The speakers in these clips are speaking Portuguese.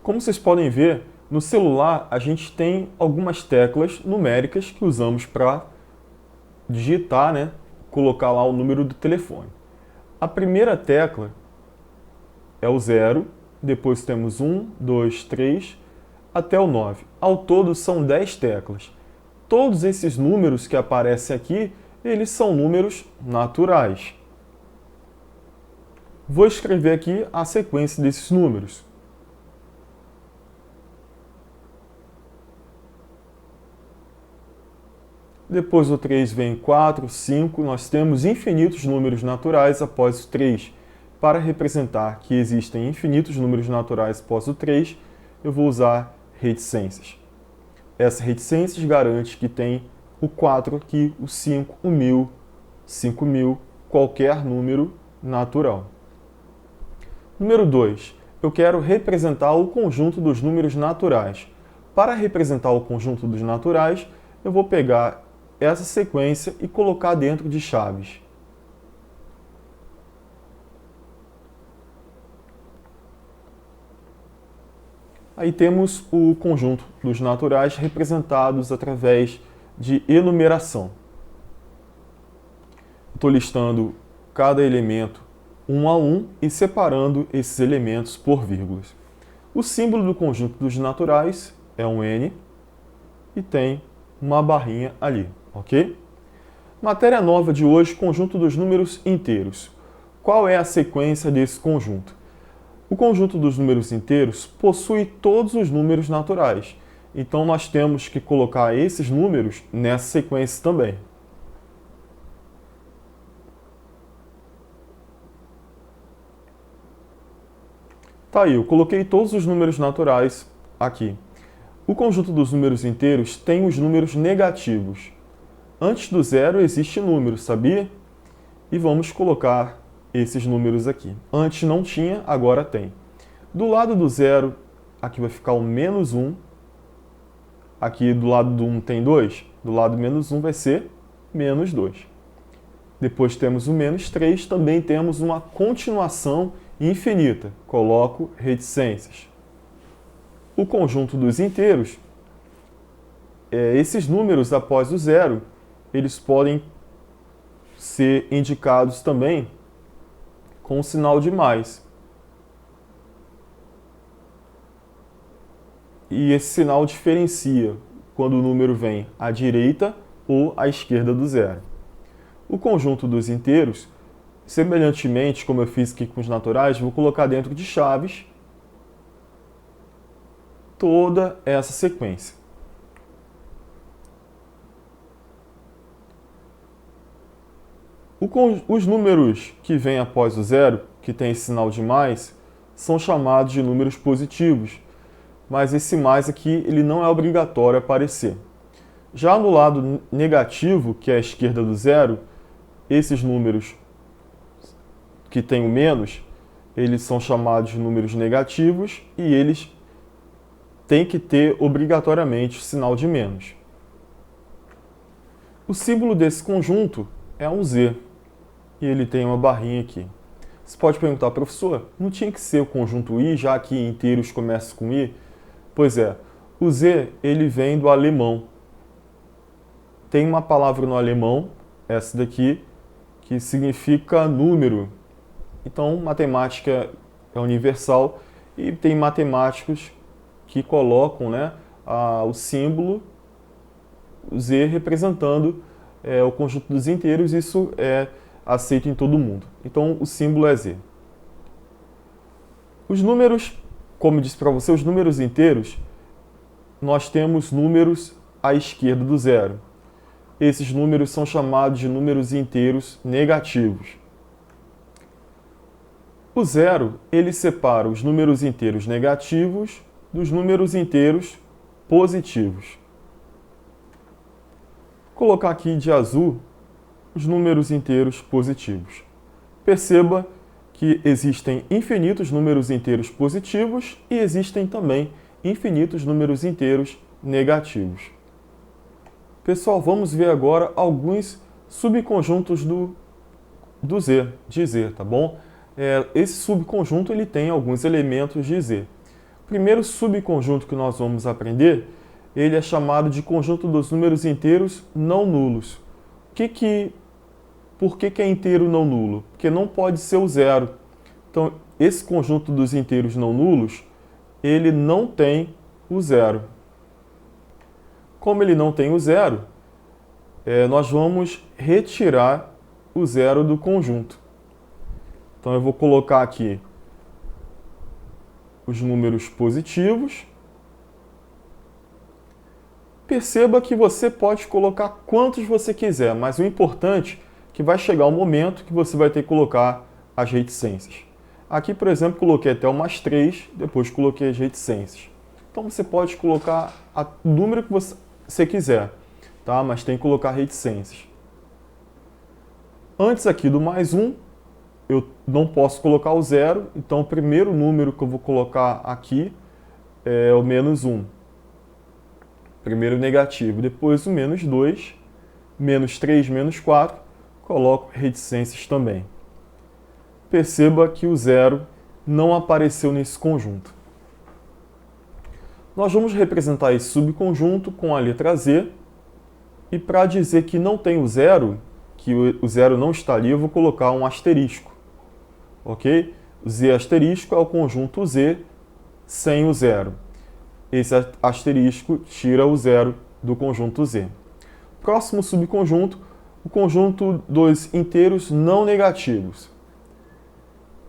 Como vocês podem ver, no celular a gente tem algumas teclas numéricas que usamos para digitar, né? Colocar lá o número do telefone. A primeira tecla é o 0, depois temos 1, 2, 3, até o 9. Ao todo são 10 teclas. Todos esses números que aparecem aqui, eles são números naturais. Vou escrever aqui a sequência desses números. Depois do 3 vem 4, 5, nós temos infinitos números naturais após o 3. Para representar que existem infinitos números naturais após o 3, eu vou usar reticências. Essa reticências garante que tem o 4 aqui, o 5, o 1000, 5000, qualquer número natural. Número 2. Eu quero representar o conjunto dos números naturais. Para representar o conjunto dos naturais, eu vou pegar essa sequência e colocar dentro de chaves. Aí temos o conjunto dos naturais representados através de enumeração. Estou listando cada elemento um a um e separando esses elementos por vírgulas. O símbolo do conjunto dos naturais é um N e tem uma barrinha ali, ok? Matéria nova de hoje, conjunto dos números inteiros. Qual é a sequência desse conjunto? O conjunto dos números inteiros possui todos os números naturais. Então nós temos que colocar esses números nessa sequência também. Tá aí, eu coloquei todos os números naturais aqui. O conjunto dos números inteiros tem os números negativos. Antes do zero existe número, sabia? E vamos colocar esses números aqui. Antes não tinha, agora tem. Do lado do zero, aqui vai ficar o menos 1. Aqui do lado do 1 tem 2. Do lado do menos 1 vai ser menos 2. Depois temos o menos 3. Também temos uma continuação infinita. Coloco reticências. O conjunto dos inteiros, esses números após o zero, eles podem ser indicados também com o sinal de mais. E esse sinal diferencia quando o número vem à direita ou à esquerda do zero. O conjunto dos inteiros, semelhantemente como eu fiz aqui com os naturais, vou colocar dentro de chaves toda essa sequência. Os números que vêm após o zero, que tem esse sinal de mais, são chamados de números positivos, mas esse mais aqui ele não é obrigatório aparecer. Já no lado negativo, que é a esquerda do zero, esses números que têm o menos, eles são chamados de números negativos e eles têm que ter obrigatoriamente o sinal de menos. O símbolo desse conjunto é um Z e ele tem uma barrinha aqui. Você pode perguntar, professor, não tinha que ser o conjunto I, já que inteiros começam com I? Pois é, o Z ele vem do alemão. Tem uma palavra no alemão, essa daqui, que significa número. Então, matemática é universal e tem matemáticos que colocam, né, o símbolo Z representando o conjunto dos inteiros. Isso é aceito em todo mundo. Então, o símbolo é Z. Os números, como eu disse para você, os números inteiros, nós temos números à esquerda do zero. Esses números são chamados de números inteiros negativos. O zero, ele separa os números inteiros negativos dos números inteiros positivos. Vou colocar aqui de azul os números inteiros positivos. Perceba que existem infinitos números inteiros positivos e existem também infinitos números inteiros negativos. Pessoal, vamos ver agora alguns subconjuntos do Z, de Z, tá bom? Esse subconjunto ele tem alguns elementos de Z. primeiro subconjunto que nós vamos aprender, ele é chamado de conjunto dos números inteiros não nulos. Por que é inteiro não nulo? Porque não pode ser o zero. Então, esse conjunto dos inteiros não nulos, ele não tem o zero. Como ele não tem o zero, nós vamos retirar o zero do conjunto. Então, eu vou colocar aqui os números positivos. Perceba que você pode colocar quantos você quiser, mas o importante é que vai chegar o momento que você vai ter que colocar as reticências. Aqui, por exemplo, coloquei até o mais 3, depois coloquei as reticências. Então você pode colocar o número que você quiser, tá? Mas tem que colocar reticências. Antes aqui do mais 1, eu não posso colocar o zero, então o primeiro número que eu vou colocar aqui é o menos 1. Primeiro negativo, depois o menos 2, menos 3, menos 4, coloco reticências também. Perceba que o zero não apareceu nesse conjunto. Nós vamos representar esse subconjunto com a letra Z, e para dizer que não tem o zero, que o zero não está ali, eu vou colocar um asterisco. Ok? Z asterisco é o conjunto Z sem o zero. Esse asterisco tira o zero do conjunto Z. Próximo subconjunto, o conjunto dos inteiros não negativos.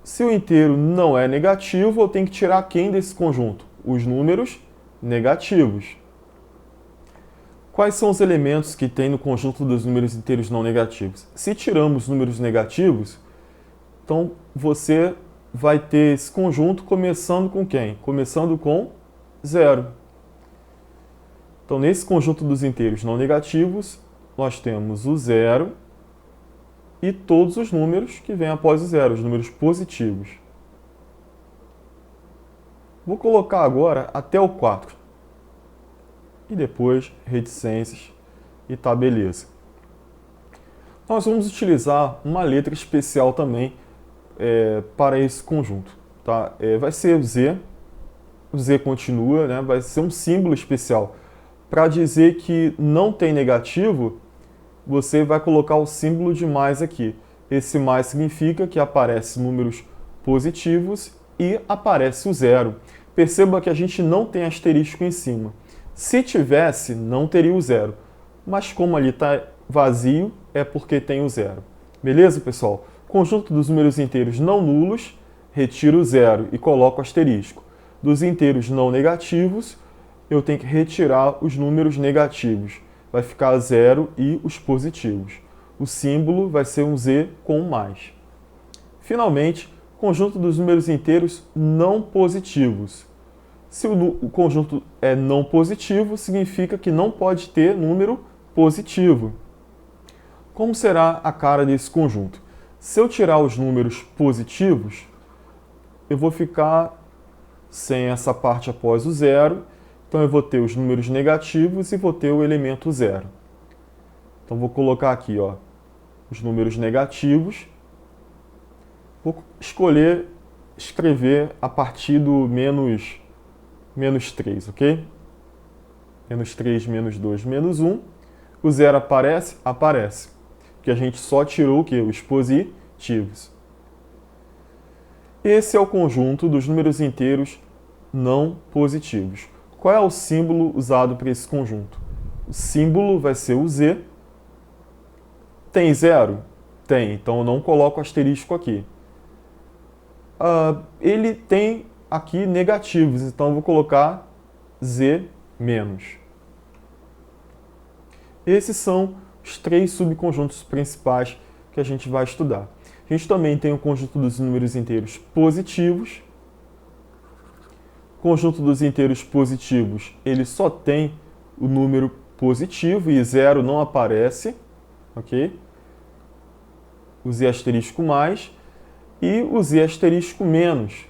Se o inteiro não é negativo, eu tenho que tirar quem desse conjunto? Os números negativos. Quais são os elementos que tem no conjunto dos números inteiros não negativos? Se tiramos números negativos, então você vai ter esse conjunto começando com quem? Começando com 0. Então, nesse conjunto dos inteiros não negativos, nós temos o 0 e todos os números que vêm após o 0, os números positivos. Vou colocar agora até o 4. E depois reticências e tá beleza. Nós vamos utilizar uma letra especial também para esse conjunto. Tá? Vai ser o Z continua, né? Vai ser um símbolo especial. Para dizer que não tem negativo, você vai colocar o símbolo de mais aqui. Esse mais significa que aparece números positivos e aparece o zero. Perceba que a gente não tem asterisco em cima. Se tivesse, não teria o zero. Mas como ali está vazio, é porque tem o zero. Beleza, pessoal? Conjunto dos números inteiros não nulos, retiro o zero e coloco asterisco. Dos inteiros não negativos, eu tenho que retirar os números negativos. Vai ficar zero e os positivos. O símbolo vai ser um Z com um mais. Finalmente, conjunto dos números inteiros não positivos. Se o conjunto é não positivo, significa que não pode ter número positivo. Como será a cara desse conjunto? Se eu tirar os números positivos, eu vou ficar sem essa parte após o zero. Então eu vou ter os números negativos e vou ter o elemento zero. Então vou colocar aqui, ó, os números negativos. Vou escrever a partir do menos 3, ok? Menos 3, menos 2, menos 1. O zero aparece? Aparece. Porque a gente só tirou o quê? Os positivos. Esse é o conjunto dos números inteiros não positivos. Qual é o símbolo usado para esse conjunto? O símbolo vai ser o Z. Tem zero? Tem, então eu não coloco asterisco aqui. Ele tem aqui negativos, então eu vou colocar Z menos. Esses são os 3 subconjuntos principais que a gente vai estudar. A gente também tem o conjunto dos números inteiros positivos. O conjunto dos inteiros positivos, ele só tem o número positivo e zero não aparece, ok? O Z asterisco mais e o Z asterisco menos.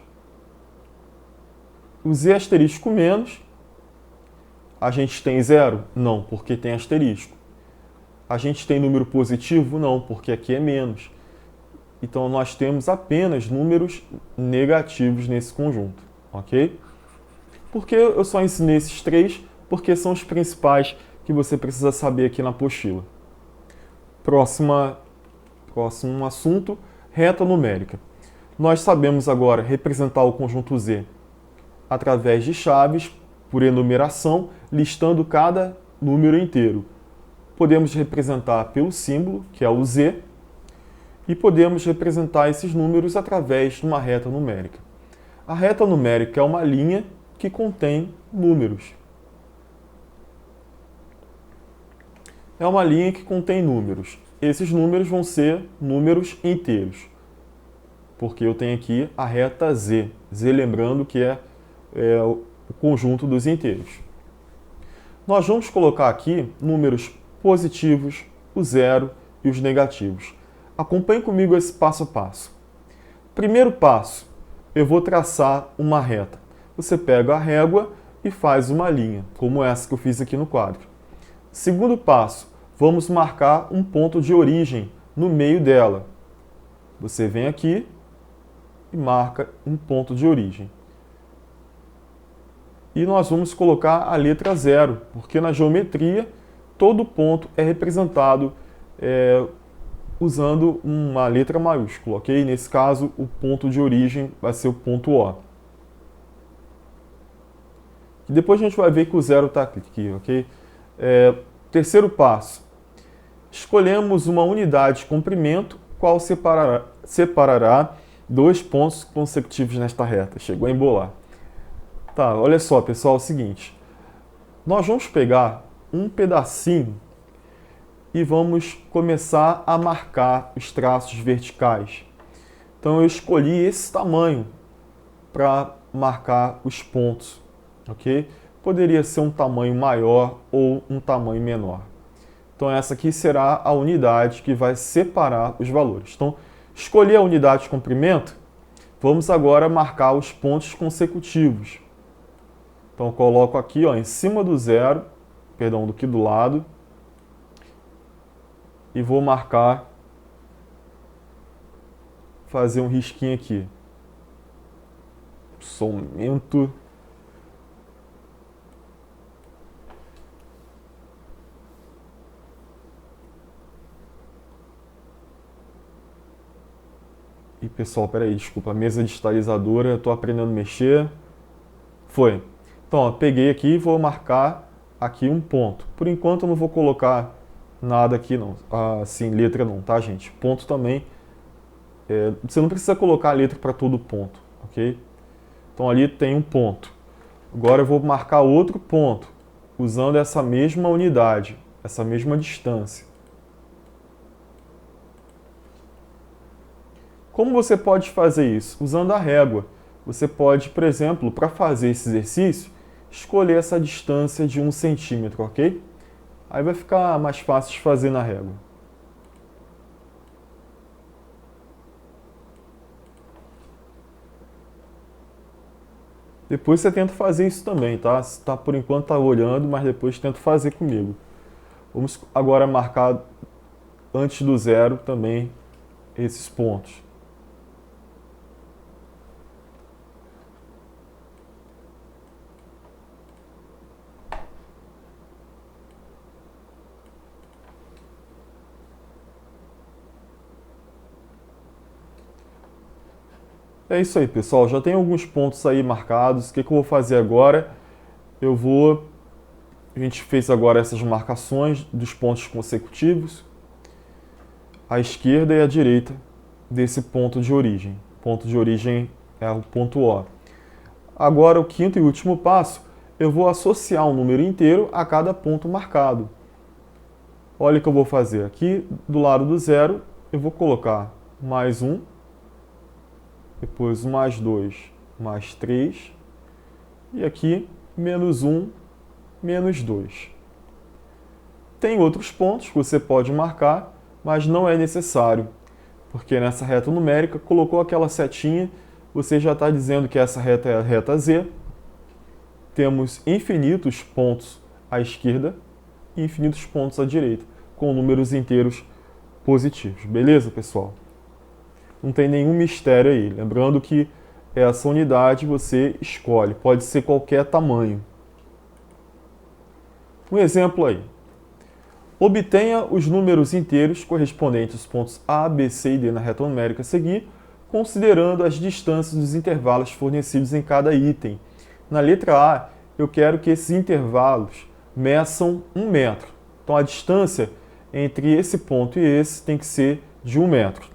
O Z asterisco menos, a gente tem zero? Não, porque tem asterisco. A gente tem número positivo? Não, porque aqui é menos. Então, nós temos apenas números negativos nesse conjunto, ok? Por que eu só ensinei esses 3? Porque são os principais que você precisa saber aqui na apostila. Próximo assunto, reta numérica. Nós sabemos agora representar o conjunto Z através de chaves, por enumeração, listando cada número inteiro. Podemos representar pelo símbolo, que é o Z, e podemos representar esses números através de uma reta numérica. A reta numérica é uma linha que contém números. É uma linha que contém números. Esses números vão ser números inteiros, porque eu tenho aqui a reta Z. Z, lembrando que é o conjunto dos inteiros. Nós vamos colocar aqui números positivos, o zero e os negativos. Acompanhe comigo esse passo a passo. Primeiro passo, eu vou traçar uma reta. Você pega a régua e faz uma linha, como essa que eu fiz aqui no quadro. Segundo passo, vamos marcar um ponto de origem no meio dela. Você vem aqui e marca um ponto de origem. E nós vamos colocar a letra 0, porque na geometria todo ponto é representado usando uma letra maiúscula, ok? Nesse caso, o ponto de origem vai ser o ponto O. E depois a gente vai ver que o 0 está aqui, ok? Terceiro passo. Escolhemos uma unidade de comprimento, qual separará 2 pontos consecutivos nesta reta. Chegou a embolar. Tá, olha só, pessoal, é o seguinte. Nós vamos pegar um pedacinho e vamos começar a marcar os traços verticais. Então eu escolhi esse tamanho para marcar os pontos, ok? Poderia ser um tamanho maior ou um tamanho menor. Então essa aqui será a unidade que vai separar os valores. Então, escolhi a unidade de comprimento, vamos agora marcar os pontos consecutivos. Então eu coloco aqui, ó, em cima do zero, perdão, do que do lado, e vou marcar, fazer um risquinho aqui. Somento. E pessoal, peraí, desculpa, a mesa digitalizadora, eu estou aprendendo a mexer. Foi. Então, ó, peguei aqui e vou marcar aqui um ponto. Por enquanto eu não vou colocar nada aqui não, assim, letra não, tá, gente? Ponto também, você não precisa colocar a letra para todo ponto, ok? Então ali tem um ponto. Agora eu vou marcar outro ponto, usando essa mesma unidade, essa mesma distância. Como você pode fazer isso? Usando a régua. Você pode, por exemplo, para fazer esse exercício, escolher essa distância de 1 centímetro, ok? Aí vai ficar mais fácil de fazer na régua. Depois você tenta fazer isso também, tá? Por enquanto tá olhando, mas depois tenta fazer comigo. Vamos agora marcar antes do zero também esses pontos. É isso aí, pessoal. Já tem alguns pontos aí marcados. O que eu vou fazer agora? A gente fez agora essas marcações dos pontos consecutivos, à esquerda e à direita desse ponto de origem. O ponto de origem é o ponto O. Agora, o quinto e último passo, eu vou associar um número inteiro a cada ponto marcado. Olha o que eu vou fazer. Aqui, do lado do zero, eu vou colocar mais 1, depois mais 2, mais 3, e aqui menos 1, menos 2. Tem outros pontos que você pode marcar, mas não é necessário, porque nessa reta numérica, colocou aquela setinha, você já está dizendo que essa reta é a reta Z. Temos infinitos pontos à esquerda e infinitos pontos à direita, com números inteiros positivos. Beleza, pessoal? Não tem nenhum mistério aí. Lembrando que essa unidade você escolhe, pode ser qualquer tamanho. Um exemplo aí. Obtenha os números inteiros correspondentes aos pontos A, B, C e D na reta numérica a seguir, considerando as distâncias dos intervalos fornecidos em cada item. Na letra A, eu quero que esses intervalos meçam 1 metro. Então, a distância entre esse ponto e esse tem que ser de 1 metro.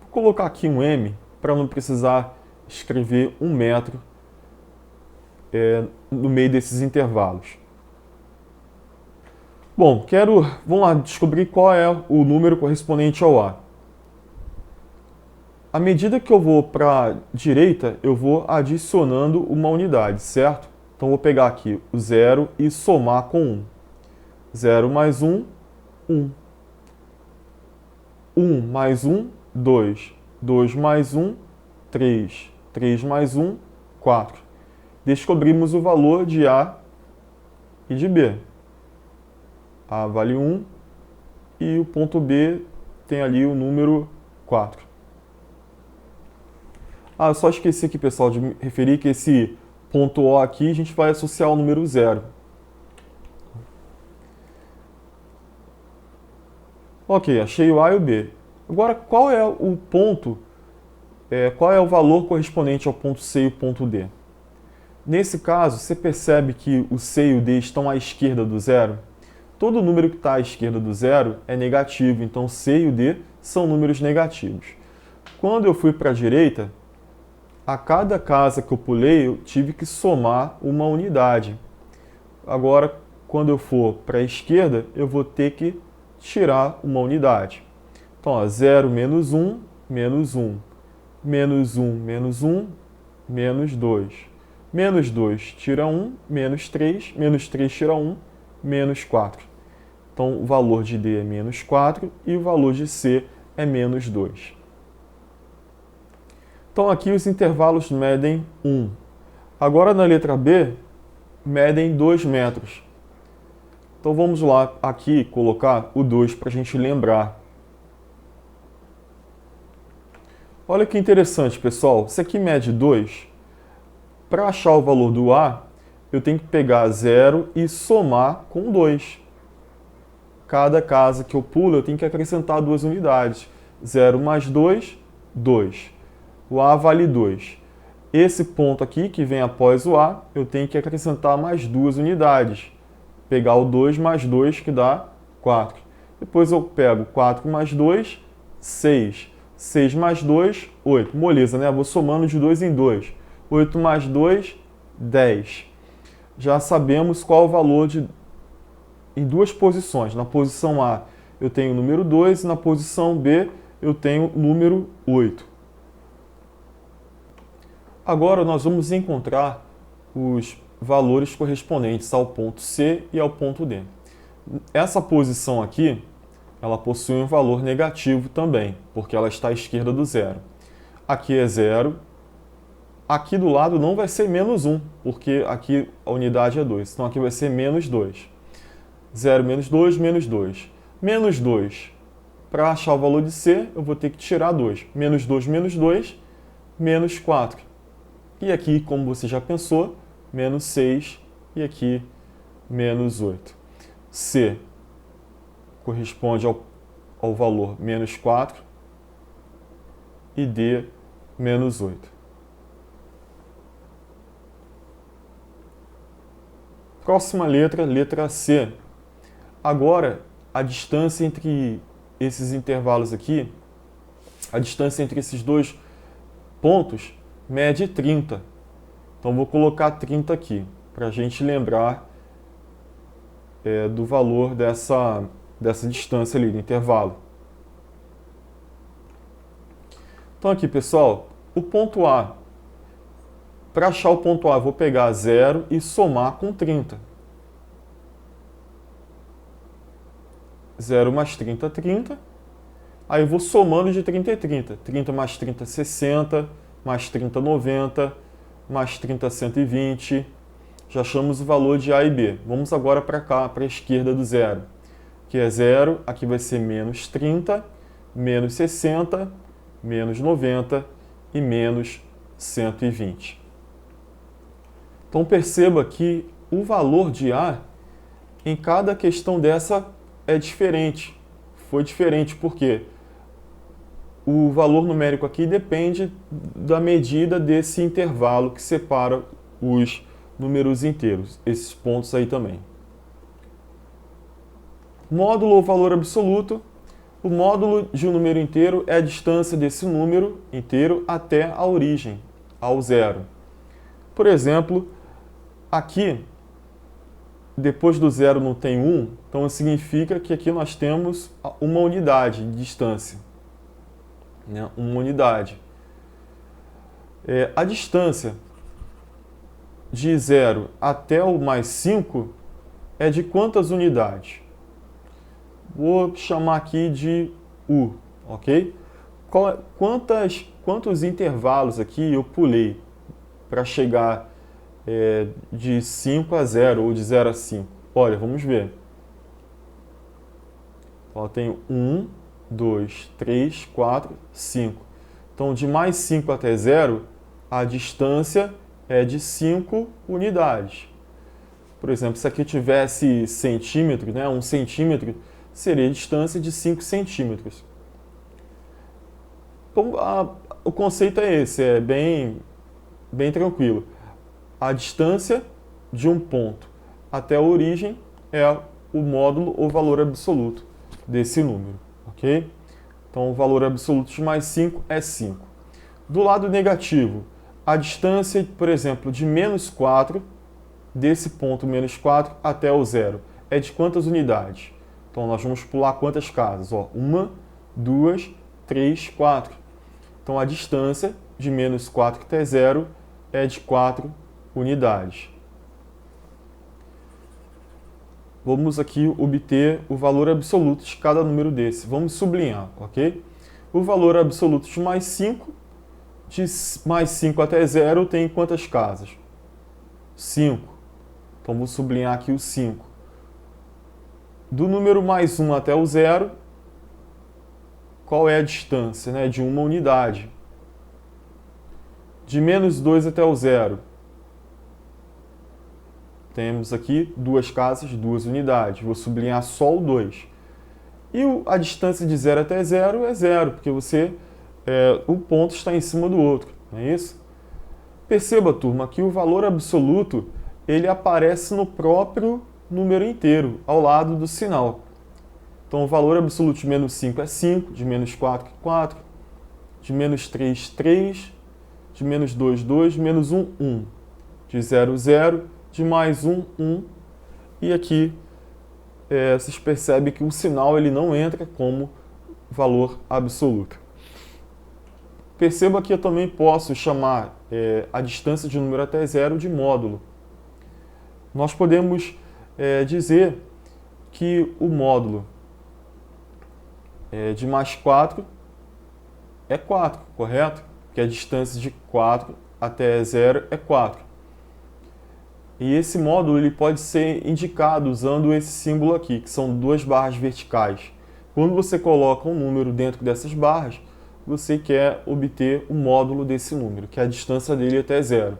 Vou colocar aqui um M para não precisar escrever 1 metro no meio desses intervalos. Bom, vamos lá descobrir qual é o número correspondente ao A. À medida que eu vou para a direita, eu vou adicionando uma unidade, certo? Então, vou pegar aqui o 0 e somar com 1. 0 mais 1, 1. 1 mais 1, 2. 2 mais 1, 3. 3 mais 1, 4. Descobrimos o valor de A e de B. A vale 1 e o ponto B tem ali o número 4. Eu só esqueci aqui, pessoal, de me referir que esse ponto O aqui a gente vai associar ao número 0. Ok, achei o A e o B. Agora, qual é o ponto, qual é o valor correspondente ao ponto C e o ponto D? Nesse caso, você percebe que o C e o D estão à esquerda do zero? Todo número que está à esquerda do zero é negativo, então C e o D são números negativos. Quando eu fui para a direita, a cada casa que eu pulei, eu tive que somar uma unidade. Agora, quando eu for para a esquerda, eu vou ter que tirar uma unidade. Então, 0 menos 1, menos 1. Menos 1, menos 1, menos 2. Menos 2 tira 1, menos 3. Menos 3 tira 1, menos 4. Então, o valor de D é menos 4 e o valor de C é menos 2. Então, aqui os intervalos medem 1. Agora, na letra B, medem 2 metros. Então, vamos lá aqui colocar o 2 para a gente lembrar. Olha que interessante, pessoal. Isso aqui mede 2. Para achar o valor do A, eu tenho que pegar 0 e somar com 2. Cada casa que eu pulo, eu tenho que acrescentar 2 unidades. 0 mais 2, 2. O A vale 2. Esse ponto aqui, que vem após o A, eu tenho que acrescentar mais 2 unidades. Pegar o 2 mais 2, que dá 4. Depois eu pego 4 mais 2, 6. 6 mais 2, 8. Moleza, né? Vou somando de 2 em 2. 8 mais 2, 10. Já sabemos qual o valor em duas posições. Na posição A, eu tenho o número 2 e na posição B, eu tenho o número 8. Agora nós vamos encontrar os valores correspondentes ao ponto C e ao ponto D. Essa posição aqui, ela possui um valor negativo também, porque ela está à esquerda do zero. Aqui é 0. Aqui do lado não vai ser menos 1, porque aqui a unidade é 2. Então aqui vai ser menos 2. 0 menos 2, menos 2. Menos 2. Para achar o valor de C, eu vou ter que tirar 2. Menos 2, menos 2, menos 4. E aqui, como você já pensou, menos 6 e aqui menos 8. C corresponde ao valor menos 4 e D menos 8. Próxima letra, letra C. Agora, a distância entre esses intervalos aqui, a distância entre esses dois pontos, mede 30. Então, vou colocar 30 aqui, para a gente lembrar do valor dessa distância ali, do intervalo. Então, aqui, pessoal, o ponto A. Para achar o ponto A, eu vou pegar 0 e somar com 30. 0 mais 30, 30. Aí eu vou somando de 30 em 30. 30 mais 30, 60. Mais 30, 90. Mais 30, 120. Já achamos o valor de A e B. Vamos agora para cá, para a esquerda do zero. Aqui é 0, aqui vai ser menos 30. menos 60, menos 90 e menos 120. Então perceba que o valor de A em cada questão dessa é diferente. Foi diferente porque o valor numérico aqui depende da medida desse intervalo que separa os números inteiros, esses pontos aí também. Módulo ou valor absoluto. O módulo de um número inteiro é a distância desse número inteiro até a origem, ao zero. Por exemplo, aqui, depois do zero não tem 1, então significa que aqui nós temos uma unidade de distância. Né? Uma unidade. A distância de 0 até o mais 5 é de quantas unidades? Vou chamar aqui de U, ok? Quantos intervalos aqui eu pulei para chegar de 5 a 0 ou de 0 a 5? Olha, vamos ver. Então, eu tenho 1, 2, 3, 4, 5. Então, de mais 5 até 0, a distância é de 5 unidades. Por exemplo, se aqui tivesse centímetro, né, 1 centímetro, seria a distância de 5 centímetros. Então, o conceito é esse, é bem tranquilo. A distância de um ponto até a origem é o módulo ou valor absoluto desse número, ok? Então, o valor absoluto de mais 5 é 5. Do lado negativo, a distância, por exemplo, de menos 4, desse ponto menos 4 até o zero, é de quantas unidades? Então, nós vamos pular quantas casas? 1, 2, 3, 4. Então, a distância de menos 4 até zero é de 4 unidades. Vamos aqui obter o valor absoluto de cada número desse. Vamos sublinhar, ok? O valor absoluto de mais 5, de mais 5 até zero, tem quantas casas? 5. Então, vou sublinhar aqui o 5. Do número mais 1 até o zero, qual é a distância? Né? De uma unidade. De menos 2 até o zero, temos aqui duas casas, 2 unidades. Vou sublinhar só o 2. E a distância de 0 até 0 é 0, porque o ponto está em cima do outro, não é isso? Perceba, turma, que o valor absoluto ele aparece no próprio número inteiro, ao lado do sinal. Então, o valor absoluto de menos 5 é 5, de menos 4 é 4, de menos 3, 3, de menos 2, 2, de menos 1, 1, de 0, 0, de mais 1, 1, e aqui vocês percebem que o sinal ele não entra como valor absoluto. Perceba que eu também posso chamar a distância de um número até zero de módulo. Nós podemos dizer que o módulo de mais 4 é 4, correto? Que a distância de 4 até 0 é 4. E esse módulo ele pode ser indicado usando esse símbolo aqui, que são duas barras verticais. Quando você coloca um número dentro dessas barras, você quer obter o módulo desse número, que é a distância dele até 0.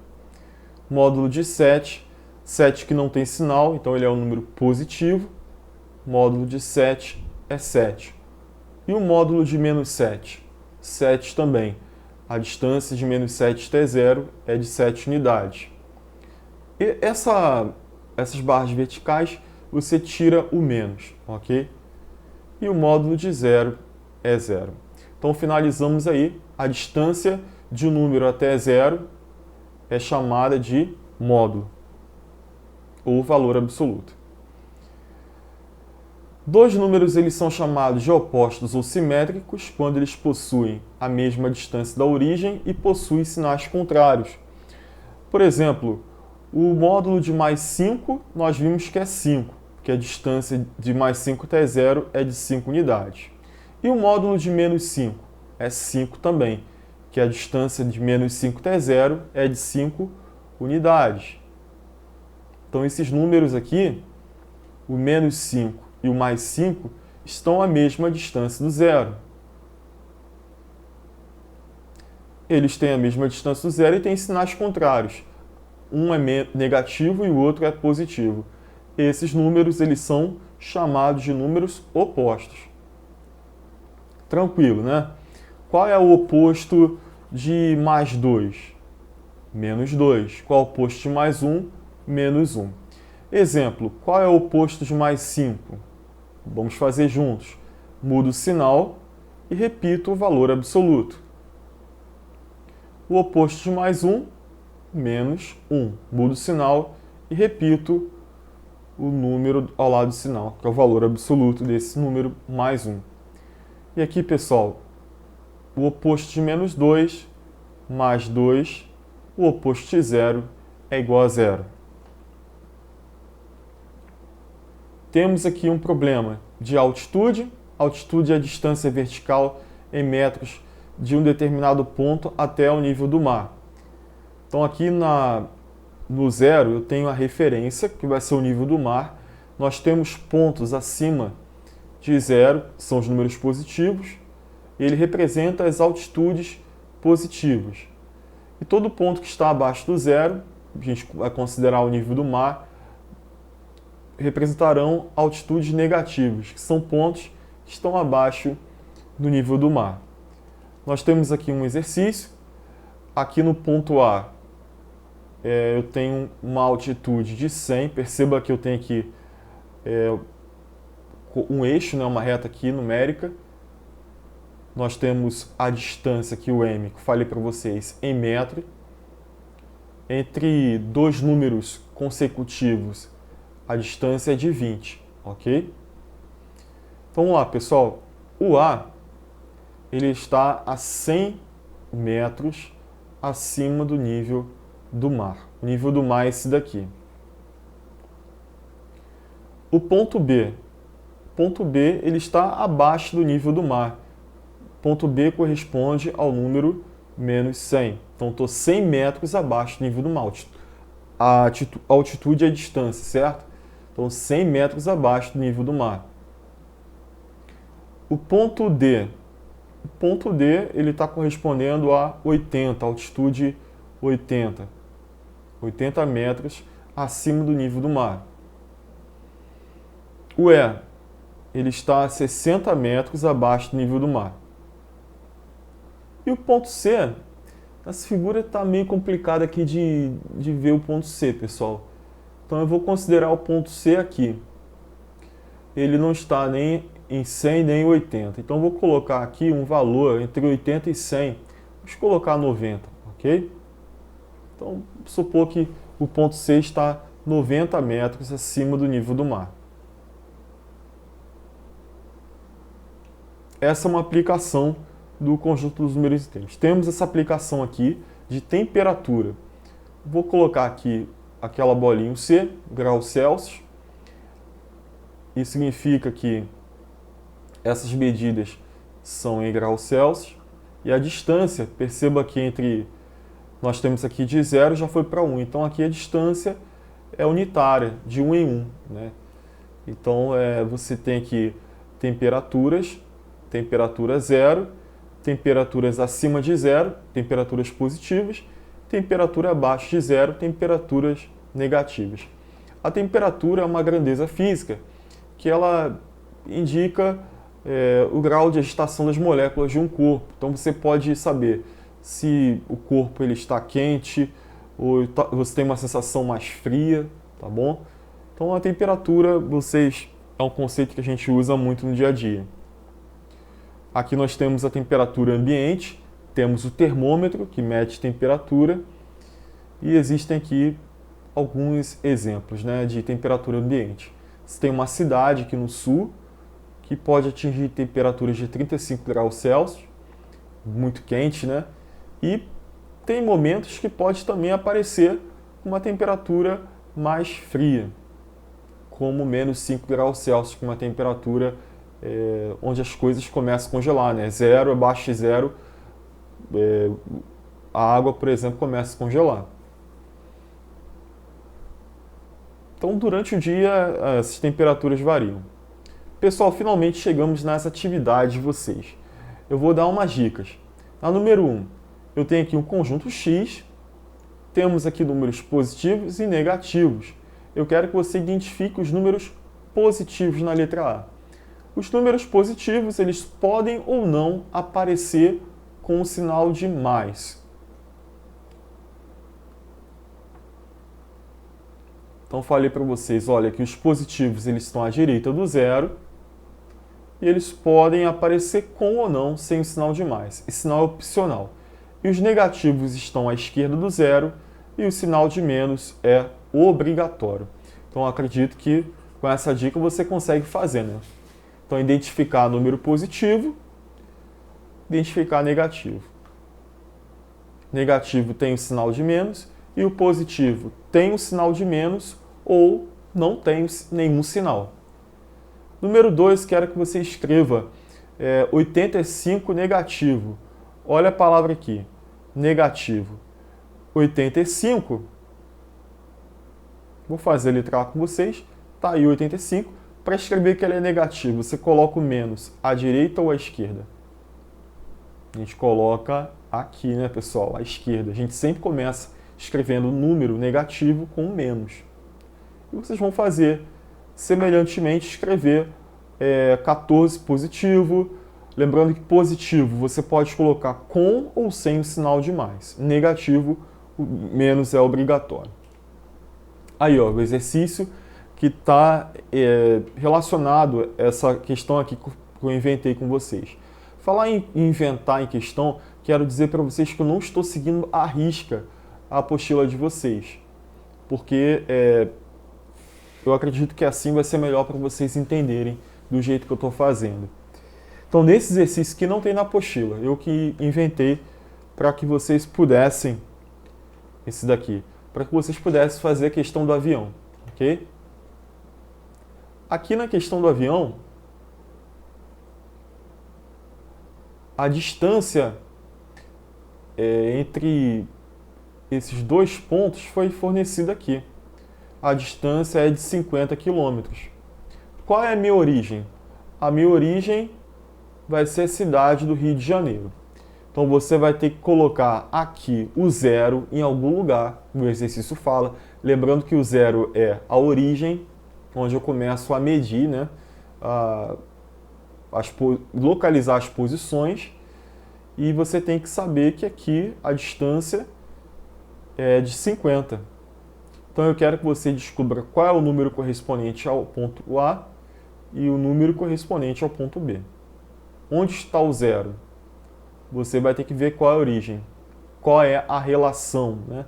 Módulo de 7, 7 que não tem sinal, então ele é um número positivo. Módulo de 7 é 7. E o módulo de menos 7? 7 também. A distância de menos 7 até 0 é de 7 unidades. E essas barras verticais, você tira o menos, ok? E o módulo de 0 é 0. Então, finalizamos aí. A distância de um número até 0 é chamada de módulo, ou valor absoluto. Dois números eles são chamados de opostos ou simétricos quando eles possuem a mesma distância da origem e possuem sinais contrários. Por exemplo, o módulo de mais 5, nós vimos que é 5, porque a distância de mais 5 até 0 é de 5 unidades. E o módulo de menos 5 é 5 também, que a distância de menos 5 até 0 é de 5 unidades. Então, esses números aqui, o menos 5 e o mais 5, estão à mesma distância do zero. eles têm a mesma distância do zero e têm sinais contrários. Um é negativo e o outro é positivo. Esses números eles são chamados de números opostos. Tranquilo, né? Qual é o oposto de mais 2? Menos 2. Qual é o oposto de mais 1? Menos 1. Exemplo, qual é o oposto de mais 5? Vamos fazer juntos. Mudo o sinal e repito o valor absoluto. O oposto de mais 1, menos 1. Mudo o sinal e repito o número ao lado do sinal, que é o valor absoluto desse número mais 1. E aqui, pessoal, o oposto de menos 2 mais 2, o oposto de 0 é igual a 0. Temos aqui um problema de altitude. Altitude é a distância vertical em metros de um determinado ponto até o nível do mar. Então aqui no zero eu tenho a referência, que vai ser o nível do mar. Nós temos pontos acima de zero, que são os números positivos. Ele representa as altitudes positivas. E todo ponto que está abaixo do zero, a gente vai considerar o nível do mar, representarão altitudes negativas, que são pontos que estão abaixo do nível do mar. Nós temos aqui um exercício. Aqui no ponto A, eu tenho uma altitude de 100. Perceba que eu tenho aqui um eixo, né, uma reta aqui numérica. Nós temos a distância aqui, o m, que eu falei para vocês, em metro. Entre dois números consecutivos, a distância é de 20, ok? Então vamos lá, pessoal. O A, ele está a 100 metros acima do nível do mar. O nível do mar é esse daqui. O ponto B. Ponto B, ele está abaixo do nível do mar. Ponto B corresponde ao número menos 100. Então, estou 100 metros abaixo do nível do mar. A altitude é a distância, certo? Então, 100 metros abaixo do nível do mar. O ponto D. O ponto D, ele está correspondendo a 80, altitude 80. 80 metros acima do nível do mar. O E, ele está a 60 metros abaixo do nível do mar. E o ponto C, essa figura está meio complicada aqui de ver o ponto C, pessoal. Então eu vou considerar o ponto C aqui. Ele não está nem em 100 nem em 80. Então eu vou colocar aqui um valor entre 80 e 100. Vamos colocar 90, ok? Então, supor que o ponto C está 90 metros acima do nível do mar. Essa é uma aplicação do conjunto dos números inteiros. Temos essa aplicação aqui de temperatura. Vou colocar aqui aquela bolinha C, graus Celsius. Isso significa que essas medidas são em graus Celsius. E a distância, perceba que entre... Nós temos aqui de 0 já foi para 1. Então aqui a distância é unitária, de 1 em 1. Né? Então você tem aqui temperaturas, temperatura 0, temperaturas acima de 0, temperaturas positivas, temperatura abaixo de 0, temperaturas negativas. A temperatura é uma grandeza física que ela indica o grau de agitação das moléculas de um corpo. Então você pode saber se o corpo ele está quente ou você tem uma sensação mais fria, tá bom? Então a temperatura, é um conceito que a gente usa muito no dia a dia. Aqui nós temos a temperatura ambiente, temos o termômetro que mede temperatura e existem aqui alguns exemplos, né, de temperatura ambiente. Você tem uma cidade aqui no sul que pode atingir temperaturas de 35 graus Celsius, muito quente, né? E tem momentos que pode também aparecer uma temperatura mais fria, como menos 5 graus Celsius, com uma temperatura onde as coisas começam a congelar, né? 0, abaixo de 0, a água, por exemplo, começa a congelar. Então, durante o dia, essas temperaturas variam. Pessoal, finalmente chegamos nas atividades de vocês. Eu vou dar umas dicas. A número 1, eu tenho aqui um conjunto X, temos aqui números positivos e negativos. Eu quero que você identifique os números positivos na letra A. Os números positivos, eles podem ou não aparecer com o sinal de mais. Então, falei para vocês, olha, que os positivos eles estão à direita do zero e eles podem aparecer com ou não sem o sinal de mais. Esse sinal é opcional. E os negativos estão à esquerda do zero e o sinal de menos é obrigatório. Então, acredito que com essa dica você consegue fazer, né? Então, identificar número positivo, identificar negativo. Negativo tem o sinal de menos e o positivo tem o sinal de menos ou não tem nenhum sinal. Número 2, quero que você escreva 85 negativo. Olha a palavra aqui, negativo. 85, vou fazer a letra A com vocês, tá aí 85. Para escrever que ele é negativo, você coloca o menos à direita ou à esquerda? A gente coloca aqui, né, pessoal, à esquerda. A gente sempre começa escrevendo o número negativo com menos. E vocês vão fazer, semelhantemente, escrever 14 positivo. Lembrando que positivo você pode colocar com ou sem o sinal de mais. Negativo, o menos é obrigatório. Aí, ó, o exercício que está relacionado a essa questão aqui que eu inventei com vocês. Falar em inventar em questão, quero dizer para vocês que eu não estou seguindo à risca a apostila de vocês, porque eu acredito que assim vai ser melhor para vocês entenderem do jeito que eu estou fazendo. Então, nesse exercício que não tem na apostila, eu que inventei para que vocês pudessem, esse daqui, para que vocês pudessem fazer a questão do avião, ok? Aqui na questão do avião, a distância entre esses dois pontos foi fornecida aqui. A distância é de 50 quilômetros. Qual é a minha origem? A minha origem vai ser a cidade do Rio de Janeiro. Então você vai ter que colocar aqui o zero em algum lugar. O exercício fala. Lembrando que o zero é a origem, onde eu começo a medir, né, localizar as posições. E você tem que saber que aqui a distância é de 50. Então eu quero que você descubra qual é o número correspondente ao ponto A e o número correspondente ao ponto B. Onde está o zero? Você vai ter que ver qual é a origem, qual é a relação, né?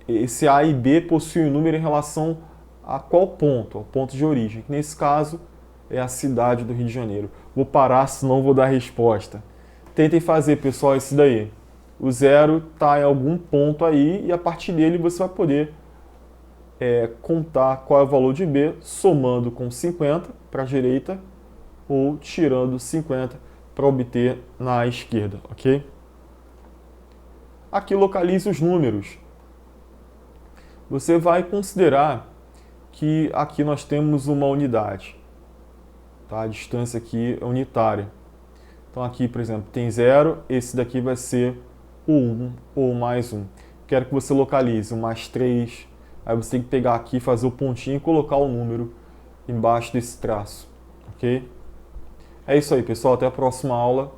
Esse A e B possuem um número em relação a qual ponto? Ao ponto de origem, que nesse caso é a cidade do Rio de Janeiro. Vou parar, senão vou dar a resposta. Tentem fazer, pessoal, isso daí. O zero está em algum ponto aí e a partir dele você vai poder contar qual é o valor de B, somando com 50 para a direita ou tirando 50 para obter na esquerda, ok? Aqui localize os números. Você vai considerar que aqui nós temos uma unidade. Tá? A distância aqui é unitária. Então aqui, por exemplo, tem 0, esse daqui vai ser o 1 ou mais 1. Quero que você localize o mais 3. Aí você tem que pegar aqui, fazer o pontinho e colocar o número embaixo desse traço. Ok? É isso aí, pessoal. Até a próxima aula.